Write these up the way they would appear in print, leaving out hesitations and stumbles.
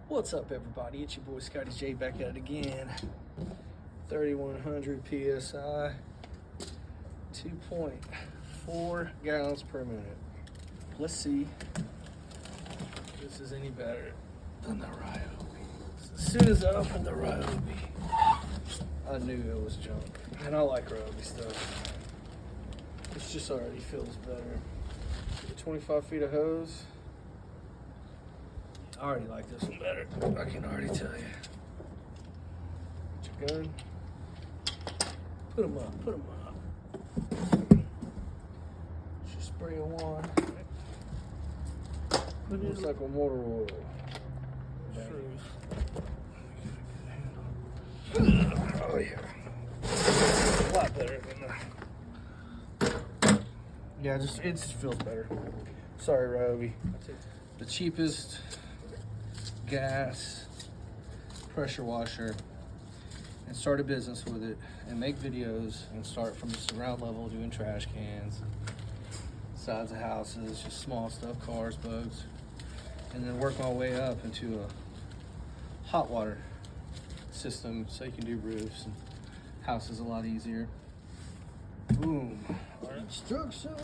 What's up, everybody? It's your boy Scotty J back at it again. 3100 PSI, 2.4 gallons per minute. Let's see if this is any better than the Ryobi. As soon as I opened the Ryobi, I knew it was junk. And I like Ryobi stuff. This just already feels better. 25 feet of hose. I already like this one better. I can already tell you. Get your gun. Put them up. Put them up. Just spray a wand. Put it looks like a motor oil. Oh yeah. A lot better than that. Yeah, it just feels better. Sorry, Ryobi. The cheapest gas pressure washer, and start a business with it and make videos and start from just the ground level doing trash cans, sides of houses, just small stuff, cars, boats, and then work my way up into a hot water system so you can do roofs and houses a lot easier. Boom. Our instruction.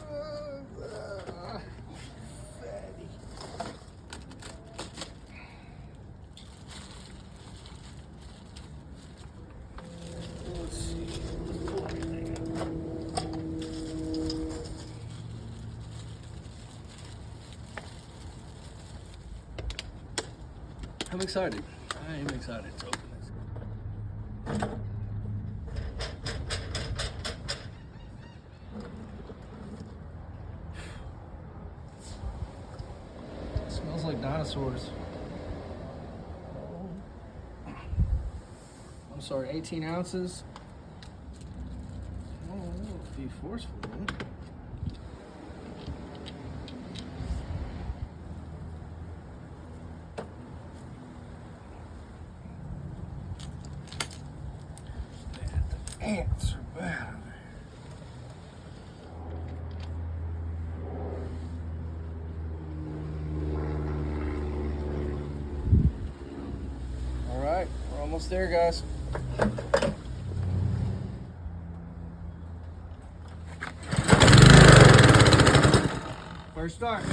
I'm excited. I am excited to open this. It smells like dinosaurs. I'm sorry, 18 ounces. Oh, be forceful, man. Ants are bad. All right, we're almost there, guys. First start.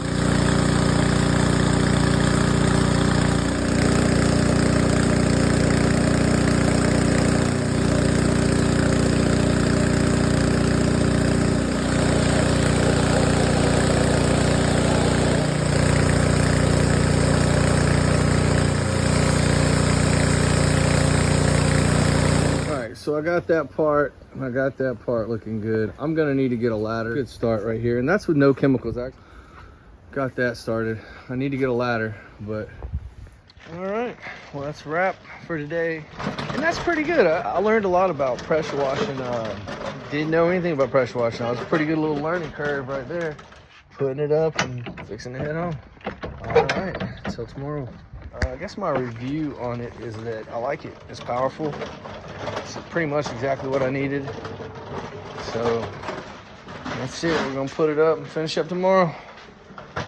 So I got that part looking good. I'm gonna need to get a ladder. Good start right here, and that's with no chemicals. I got that started. I need to get a ladder, but all right, well, that's a wrap for today, and that's pretty good. I learned a lot about pressure washing. Didn't know anything about pressure washing. It was a pretty good little learning curve right there, putting it up and fixing to head on. All right, until tomorrow. I guess my review on it is that I like it. It's powerful. It's pretty much exactly what I needed. So that's it. We're gonna put it up and finish up tomorrow.